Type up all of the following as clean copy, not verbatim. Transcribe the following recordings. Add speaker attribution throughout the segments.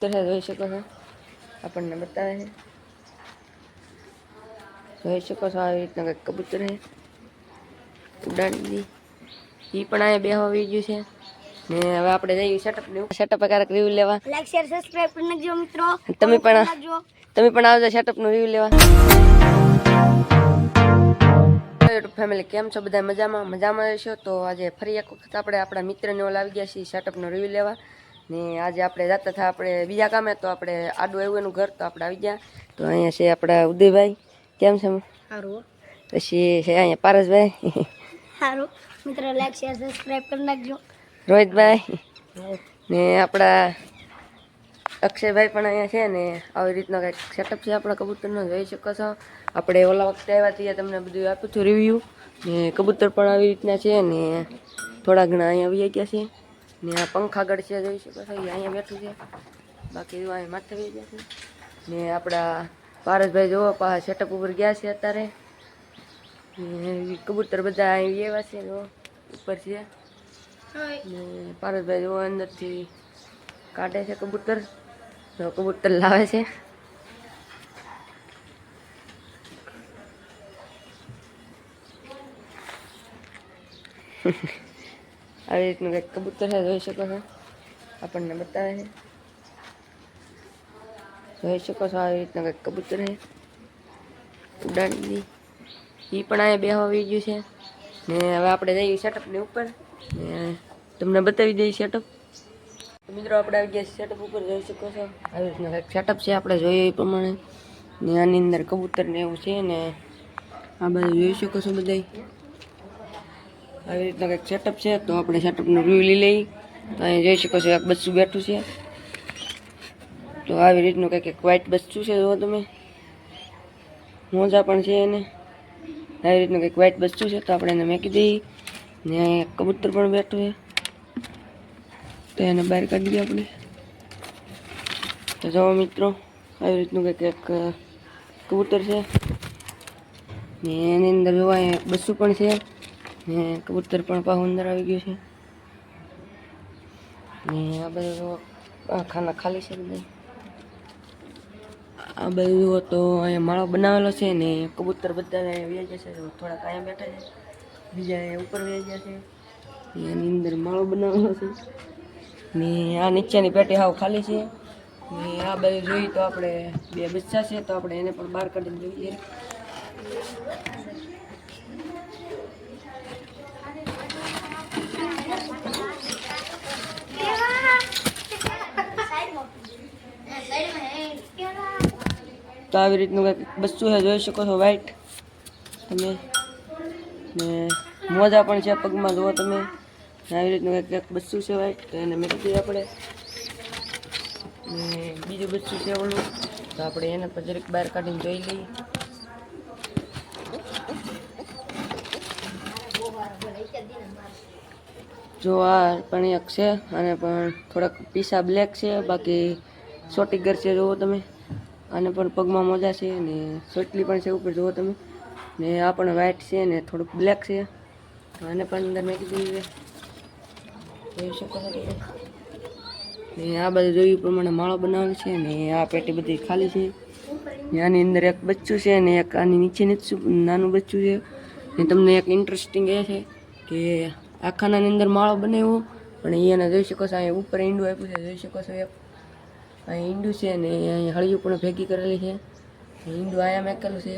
Speaker 1: જોઈ શકો છો આપણને બતાવે છે જોઈ શકો છો આવી રીતના કંઈક કબૂતર છે ઉડાડી ઈ પણ અહીંયા બેહવા આવી ગયું છે ને હવે આપણે જઈએ સેટઅપ કારક રિવ્યુ લેવા
Speaker 2: લાઈક શેર સબસ્ક્રાઇબ કરી નાખજો મિત્રો
Speaker 1: તમે પણ આવજો સેટઅપ નું રિવ્યુ લેવા યુટ્યુબ ફેમિલી કેમ છો બધા મજામાં રહેશો તો આજે ફરી એક વખત આપણે આપણા મિત્રને ઓલા આવી ગયા છીએ સેટઅપ નો રિવ્યુ લેવા ને આજે આપણે જતા હતા આપણે બીજા કામે તો આપણે આડું આવ્યું એનું ઘર તો આપણે આવી ગયા તો અહીંયા છે આપણા ઉદયભાઈ કેમ છે
Speaker 2: સારું
Speaker 1: પછી છે અહીંયા પારસભાઈ
Speaker 2: સારું મિત્રો લાઈક શેર સબસ્ક્રાઇબ કરી નાખજો
Speaker 1: રોહિતભાઈ ને આપણા અક્ષયભાઈ પણ અહીંયા છે ને આવી રીતના કંઈક સેટઅપ છે આપણા કબૂતરનો જોઈ શકો છો આપણે ઓલા વખતે આવ્યા ત્યાં તમને બધું આપ્યું હતું રિવ્યૂ ને કબૂતર પણ આવી રીતના છે ને થોડા ઘણા અહીંયા આવી ગયા છે ને આ પંખાગઢ છે જોઈ શકો છો અહીંયા બેઠું છે બાકી અહીંયા માથે આવી ગયા છે ને આપણા પારસભાઈ જોવો પાછા સેટઅપ ઉપર ગયા છે અત્યારે કબૂતર બધા અહીં એવા છે જો ઉપર છે ને પારસભાઈ જોવો અંદરથી કાઢે છે કબૂતર કબૂતર લાવે છે આવી રીતનું કંઈક કબૂતર છે જોઈ શકો છો આપણને બતાવે છે જોઈ શકો છો આવી રીતના કંઈક કબૂતર છે ઉડાડી એ પણ અહીંયા બેહવા આવી ગયું છે ને હવે આપણે જઈએ સેટઅપની ઉપર ને તમને બતાવી દઈએ સેટઅપ મિત્રો આપણે આવી ગયા સેટઅપ ઉપર જોઈ શકો છો આવી રીતના કંઈક સેટઅપ છે આપણે જોઈએ એ પ્રમાણે ને આની અંદર કબૂતર ને એવું છે ને આ બધું જોઈ શકો છો બધા આવી રીતના કંઈક સેટઅપ છે તો આપણે સેટઅપનું રિવ્યુ લઈ લઈએ તો અહીંયા જોઈ શકો છો એક બચ્ચું બેઠું છે તો આવી રીતનું કંઈક વ્હાઈટ બચ્ચું છે જો તમે મોજા પણ છે એને આવી રીતનું કંઈક વ્હાઈટ બચ્ચું છે તો આપણે એને મેકી દઈએ ને અહીંયા કબૂતર પણ બેઠું છે તો એને બહાર કાઢી દઈએ આપણે તો જુઓ મિત્રો આવી રીતનું કંઈક કબૂતર છે ને એની અંદર જોવા અહીંયા બચ્ચું પણ છે ને કબૂતર પણ પાછું અંદર આવી ગયું છે ને આ બધું ખાના ખાલી છે બધા આ બધું તો અહીંયા માળો બનાવેલો છે ને કબૂતર બધા વ્યાજ્યા છે થોડાક અહીંયા બેઠા છે બીજા ઉપર વ્યાજ્યા છે એની અંદર માળો બનાવેલો છે ને આ નીચેની પેટી હાવ ખાલી છે ને આ બધું જોઈએ તો આપણે બે બચ્ચા છે તો આપણે એને પણ બહાર કાઢીને જોઈએ તો આવી રીતનું કંઈક બચ્ચું છે જોઈ શકો છો વ્હાઈટ તમે ને મોજા પણ છે પગમાં જુઓ તમે આવી રીતનું કંઈક બચ્ચું છે વ્હાઈટ તો એને મેકી દઈએ આપણે ને બીજું બચ્ચું છે ઓલું તો આપણે એને પણ જરીક બહાર કાઢીને જોઈ લઈએ જો આ પણ એક છે અને પણ થોડાક પીસા બ્લેક છે બાકી સોટીગર છે જુઓ તમે આને પણ પગમાં મોજા છે ને સોટલી પણ છે ઉપર જુઓ તમે ને આ પણ વ્હાઈટ છે ને થોડુંક બ્લેક છે આને પણ અંદર મેકી દઈએ જોઈ શકો છો ને આ બધું જોયું પ્રમાણે માળો બનાવેલ છે ને આ પેટી બધી ખાલી છે ને આની અંદર એક બચ્ચું છે ને એક આની નીચે નાનું બચ્ચું છે ને તમને એક ઇન્ટરેસ્ટિંગ એ છે કે આ ખાનાની અંદર માળો બનાવ્યો પણ એને જોઈ શકો છો અહીંયા ઉપર ઈંડું આપ્યું છે જોઈ શકો છો એક અહીં ઈંડું છે ને અહીંયા હળિયું પણ ભેગી કરેલી છે ઈંડું અહીંયા મેકેલું છે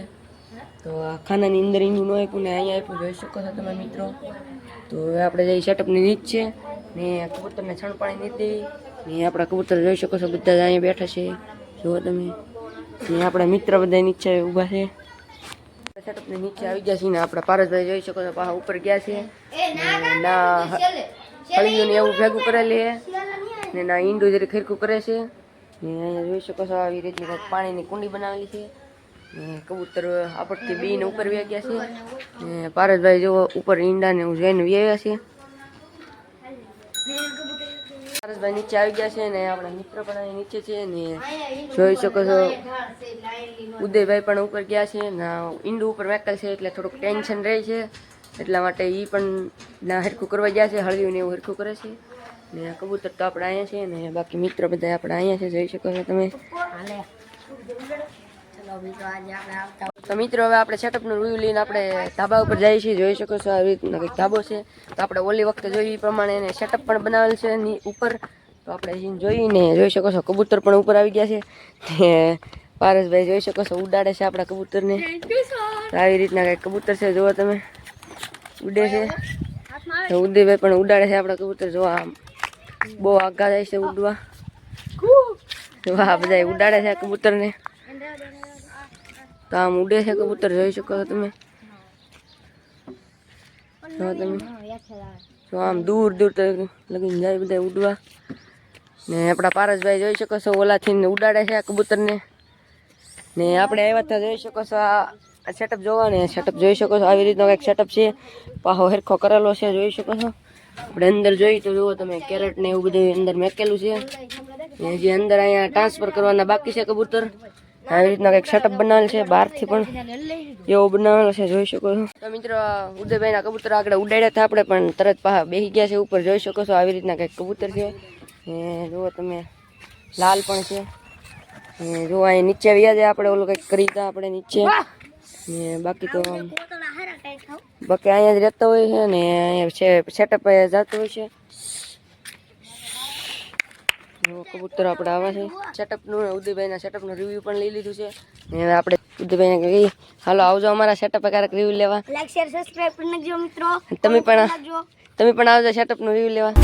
Speaker 1: તો આ ખાનાની અંદર ઈંડું ન આપ્યું ને અહીંયા આપ્યું જોઈ શકો છો તમે મિત્રો તો હવે આપણે જઈ સેટઅપની નીચ છે ને કબૂતરને છણ પાણી નથી ને આપણા કબૂતર જોઈ શકો છો બધા જ અહીંયા બેઠા છે જુઓ તમે ને આપણા મિત્ર બધા નીચે ઊભા છે સેટઅપની નીચે આવી ગયા છે ને આપણા પારસભાઈ જોઈ શકો છો પાછા ઉપર ગયા છે ના હળિયું ને એવું ભેગું કરેલી છે ને ના ઈંડું જરી ખીરકું કરે છે ને અહીંયા જોઈ શકો છો આવી રીતની કંઈક પાણીની કુંડી બનાવેલી છે ને કબૂતર આપણથી બીને ઉપર વ્યા ગયા છે ને પારસભાઈ જો ઉપર ઈંડા ને જોઈને વ્યાવ્યા છે પારસભાઈ નીચે આવી ગયા છે ને આપણા મિત્ર પણ અહીં નીચે છે ને જોઈ શકો છો ઉદયભાઈ પણ ઉપર ગયા છે ને ઈંડું ઉપર મેકેલ છે એટલે થોડુંક ટેન્શન રહે છે એટલા માટે એ પણ ના હરખું કરવા ગયા છે હળિયું ને એવું હરખું કરે છે ને કબૂતર તો આપણે અહીંયા છે ને બાકી મિત્રો બધા આપણે અહીંયા છે, જોઈ શકો છો તમે.
Speaker 2: હાલે ચલો મિત્રો આજે આપણે આવતા
Speaker 1: તો મિત્રો હવે આપણે સેટઅપનું રિવ્યુ લઈને આપણે ધાબા ઉપર જઈએ છીએ, જોઈ શકો છો આવી રીતના કંઈક ધાબો છે. તો આપણે ઓલી વખતે જોઈ એ પ્રમાણે એને સેટઅપ પણ બનાવેલ છે એની ઉપર. તો આપણે અહીં જોઈને જોઈ શકો છો કબૂતર પણ ઉપર આવી ગયા છે. ને પારસભાઈ જોઈ શકો છો ઉડાડે છે આપણા કબૂતરને. તો આવી રીતના કંઈક કબૂતર છે, જુઓ તમે ઉડે છે. તો ઉદયભાઈ પણ ઉડાડે છે આપણા કબૂતર, જોવા આમ બહુ આગા જાય છે ઉડવા. વાહ, બધા ઉડાડે છે કબૂતરને. તો આમ ઉડે છે કબૂતર, જોઈ શકો છો તમે. તો આમ દૂર દૂર તક લગીને જાય બધા ઉડવા. ને આપણા પારસભાઈ જોઈ શકો છો ઓલાથી ઉડાડે છે આ કબૂતરને. ને આપણે આવ્યા હતા, જોઈ શકો છો આ સેટઅપ જોવા. ને સેટઅપ જોઈ શકો છો આવી રીતનો કંઈક સેટઅપ છે, પાહો હેરખો કરેલો છે, જોઈ શકો છો. આપણે અંદર જોઈ તો જુઓ તમે કેરેટ ને એવું બધું અંદર મેકેલું છે. ને જે અંદર અહીંયા ટ્રાન્સફર કરવાના બાકી છે કબૂતર. આવી રીતના કંઈક સેટઅપ બનાવેલ છે, બહારથી પણ એવો બનાવેલો છે, જોઈ શકો છો. તો મિત્રો ઉદયભાઈના કબૂતર આગળ ઉડાડ્યા હતા આપણે, પણ તરત પાછા બેસી ગયા છે ઉપર, જોઈ શકો છો. આવી રીતના કંઈક કબૂતર છે. ને જુઓ તમે લાલ પણ છે. ને જો અહીં નીચે આવ્યા છે આપણે, ઓલું કંઈક કરી હતા આપણે નીચે. ને બાકી તો બાકી અહીંયા જ રહેતા હોય છે. ને અહીંયા સેટઅપ જતું હોય છે. કબૂતર આપણે આવે છે સેટઅપનું. ઉદયભાઈના સેટઅપનું રિવ્યુ પણ લઈ લીધું છે. ને હવે આપણે ઉદયભાઈને કહી હાલો આવજો અમારા સેટઅપ ક્યારેક રિવ્યુ લેવા.
Speaker 2: લાઈક શેર સબસ્ક્રાઇબ કરી નાખજો મિત્રો.
Speaker 1: તમે પણ આવજો સેટઅપનું રિવ્યુ લેવા.